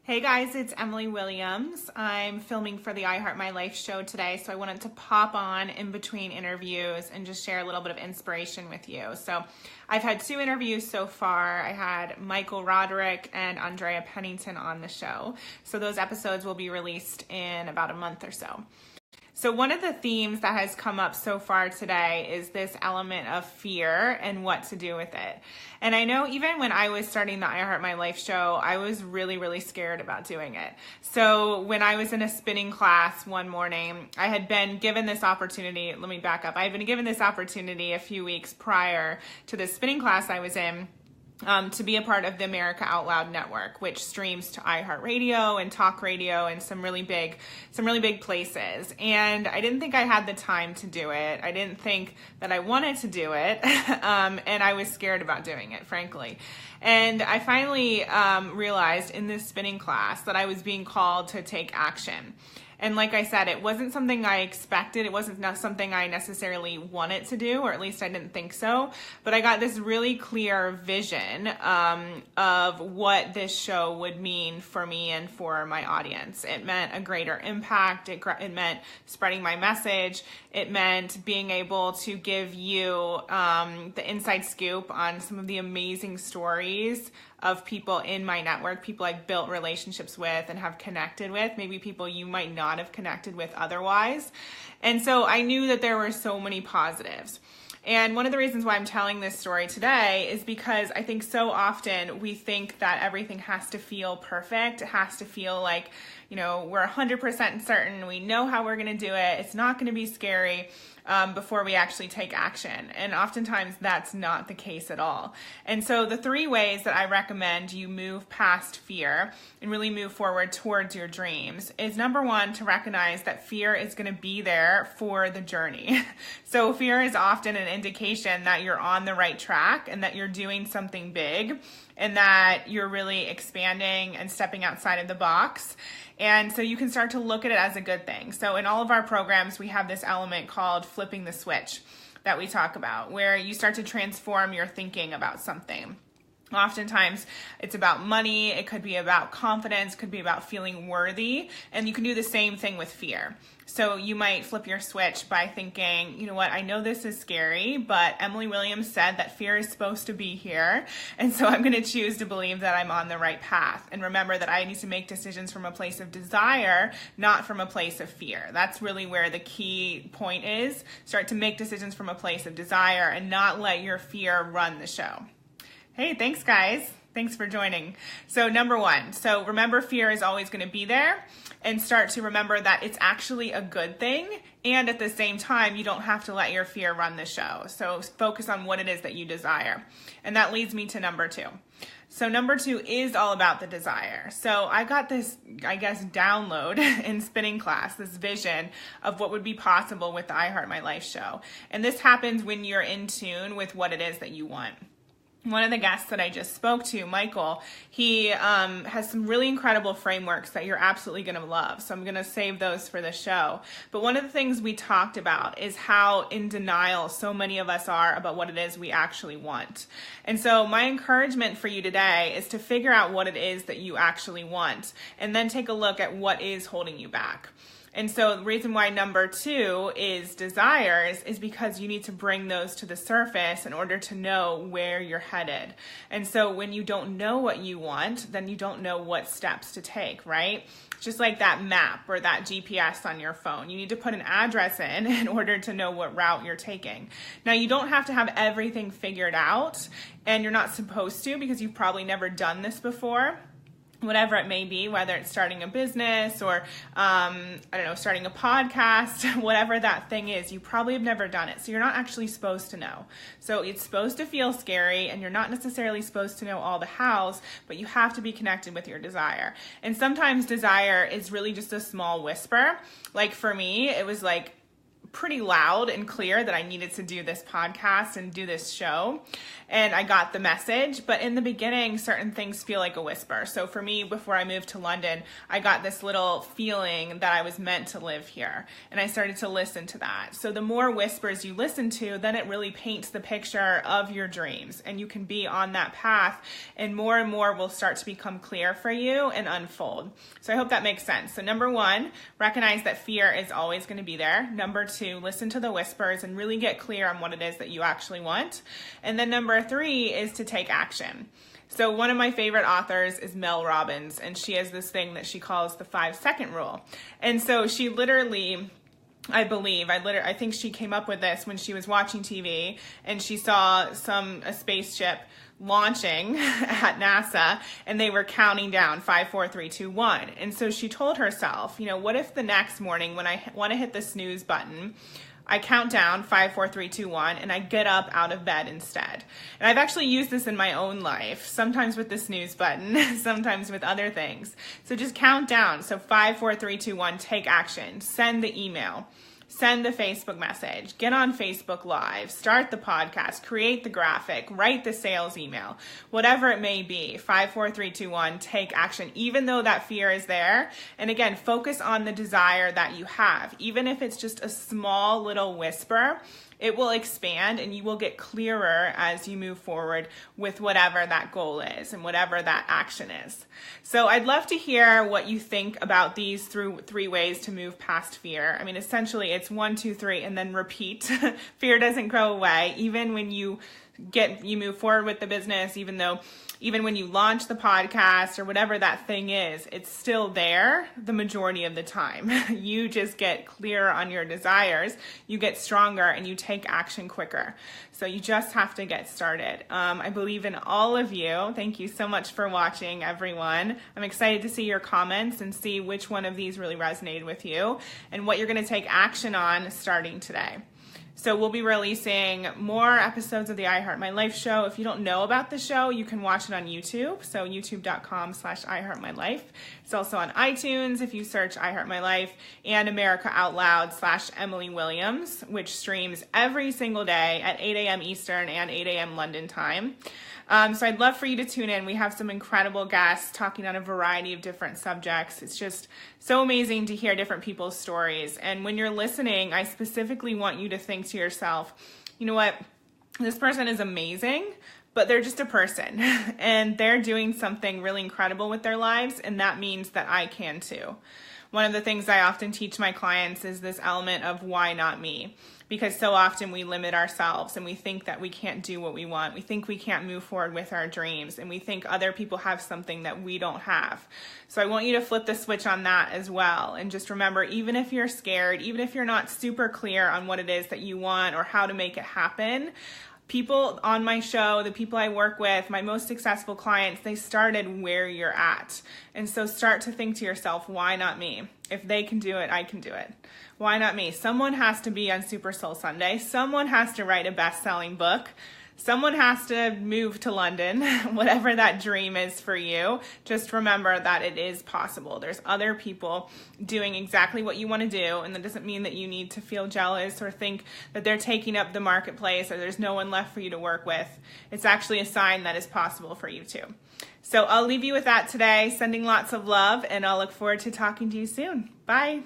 Hey guys, it's Emily Williams. I'm filming for the iHeart My Life show today, so I wanted to pop on in between interviews and just share a little bit of inspiration with you. So I've had 2 interviews so far. I had Michael Roderick and Andrea Pennington on the show. So those episodes will be released in about a month or so. So one of the themes that has come up so far today is this element of fear and what to do with it. And I know even when I was starting the iHeart My Life show, I was really scared about doing it. So when I was in a spinning class one morning, I had been given this opportunity. Let me back up. I had been given this opportunity a few weeks prior to the spinning class I was in. To be a part of the America Out Loud network, which streams to iHeartRadio and Talk Radio and some really big places. And I didn't think I had the time to do it. I didn't think that I wanted to do it. And I was scared about doing it, frankly. And I finally realized in this spinning class that I was being called to take action. And like I said, it wasn't something I expected. It wasn't something I necessarily wanted to do, or at least I didn't think so. But I got this really clear vision of what this show would mean for me and for my audience. It meant a greater impact. It meant spreading my message. It meant being able to give you the inside scoop on some of the amazing stories of people in my network, people I've built relationships with and have connected with, maybe people you might not have connected with otherwise. And so I knew that there were so many positives. And one of the reasons why I'm telling this story today is because I think so often we think that everything has to feel perfect. It has to feel like, we're 100% certain. We know how we're going to do it. It's not going to be scary before we actually take action. And oftentimes that's not the case at all. And so the 3 ways that I recommend you move past fear and really move forward towards your dreams is, number 1, to recognize that fear is going to be there for the journey. So fear is often an indication that you're on the right track and that you're doing something big and that you're really expanding and stepping outside of the box. And so you can start to look at it as a good thing. So in all of our programs, we have this element called flipping the switch that we talk about, where you start to transform your thinking about something. Oftentimes it's about money, it could be about confidence, could be about feeling worthy, and you can do the same thing with fear. So you might flip your switch by thinking, you know what, I know this is scary, but Emily Williams said that fear is supposed to be here, and so I'm going to choose to believe that I'm on the right path. And remember that I need to make decisions from a place of desire, not from a place of fear. That's really where the key point is. Start to make decisions from a place of desire and not let your fear run the show. Hey, thanks guys. Thanks for joining. So number 1, so remember fear is always going to be there, and start to remember that it's actually a good thing. And at the same time, you don't have to let your fear run the show. So focus on what it is that you desire. And that leads me to number 2. So number 2 is all about the desire. So I got this, download in spinning class, this vision of what would be possible with the iHeart My Life show. And this happens when you're in tune with what it is that you want. One of the guests that I just spoke to, Michael, he has some really incredible frameworks that you're absolutely going to love. So I'm going to save those for the show. But one of the things we talked about is how in denial so many of us are about what it is we actually want. And so my encouragement for you today is to figure out what it is that you actually want, and then take a look at what is holding you back. And so the reason why number 2 is desires is because you need to bring those to the surface in order to know where you're headed. And so when you don't know what you want, then you don't know what steps to take, right? Just like that map or that GPS on your phone. You need to put an address in order to know what route you're taking. Now, you don't have to have everything figured out, and you're not supposed to, because you've probably never done this before. Whatever it may be, whether it's starting a business or, starting a podcast, whatever that thing is, you probably have never done it. So you're not actually supposed to know. So it's supposed to feel scary, and you're not necessarily supposed to know all the hows, but you have to be connected with your desire. And sometimes desire is really just a small whisper. Like for me, it was like pretty loud and clear that I needed to do this podcast and do this show. And I got the message, but in the beginning, certain things feel like a whisper. So for me, before I moved to London, I got this little feeling that I was meant to live here. And I started to listen to that. So the more whispers you listen to, then it really paints the picture of your dreams. And you can be on that path, and more will start to become clear for you and unfold. So I hope that makes sense. So number one, recognize that fear is always going to be there. Number two, listen to the whispers and really get clear on what it is that you actually want. And then number three is to take action. So one of my favorite authors is Mel Robbins, and she has this thing that she calls the 5-second rule. And so she literally, I think she came up with this when she was watching TV and she saw a spaceship launching at NASA, and they were counting down 5, 4, 3, 2, 1. And so she told herself, what if the next morning when I want to hit the snooze button, I count down 5, 4, 3, 2, 1, and I get up out of bed instead. And I've actually used this in my own life, sometimes with the snooze button, sometimes with other things. So just count down. So 5, 4, 3, 2, 1, take action. Send the email. Send the Facebook message, get on Facebook Live, start the podcast, create the graphic, write the sales email, whatever it may be. 5, 4, 3, 2, 1, take action, even though that fear is there. And again, focus on the desire that you have. Even if it's just a small little whisper, it will expand and you will get clearer as you move forward with whatever that goal is and whatever that action is. So I'd love to hear what you think about these three ways to move past fear. I mean, essentially it's 1, 2, 3, and then repeat. Fear doesn't go away. Even when you move forward with the business, even when you launch the podcast or whatever that thing is, it's still there the majority of the time. You just get clearer on your desires, you get stronger, and you take action quicker. So you just have to get started. I believe in all of you. Thank you so much for watching, everyone. I'm excited to see your comments and see which one of these really resonated with you and what you're going to take action on starting today. So we'll be releasing more episodes of the I Heart My Life show. If you don't know about the show, you can watch it on YouTube. So youtube.com/iheartmylife. It's also on iTunes if you search I Heart My Life, and America Out Loud /Emily Williams, which streams every single day at 8 a.m. Eastern and 8 a.m. London time. So I'd love for you to tune in. We have some incredible guests talking on a variety of different subjects. It's just so amazing to hear different people's stories. And when you're listening, I specifically want you to think to yourself, you know what, this person is amazing, but they're just a person and they're doing something really incredible with their lives. And that means that I can too. One of the things I often teach my clients is this element of why not me? Because so often we limit ourselves and we think that we can't do what we want. We think we can't move forward with our dreams, and we think other people have something that we don't have. So I want you to flip the switch on that as well. And just remember, even if you're scared, even if you're not super clear on what it is that you want or how to make it happen, people on my show, the people I work with, my most successful clients, they started where you're at. And so start to think to yourself, why not me? If they can do it, I can do it. Why not me? Someone has to be on Super Soul Sunday. Someone has to write a best-selling book. Someone has to move to London, whatever that dream is for you. Just remember that it is possible. There's other people doing exactly what you want to do, and that doesn't mean that you need to feel jealous or think that they're taking up the marketplace or there's no one left for you to work with. It's actually a sign that it's possible for you too. So I'll leave you with that today, sending lots of love, and I'll look forward to talking to you soon. Bye.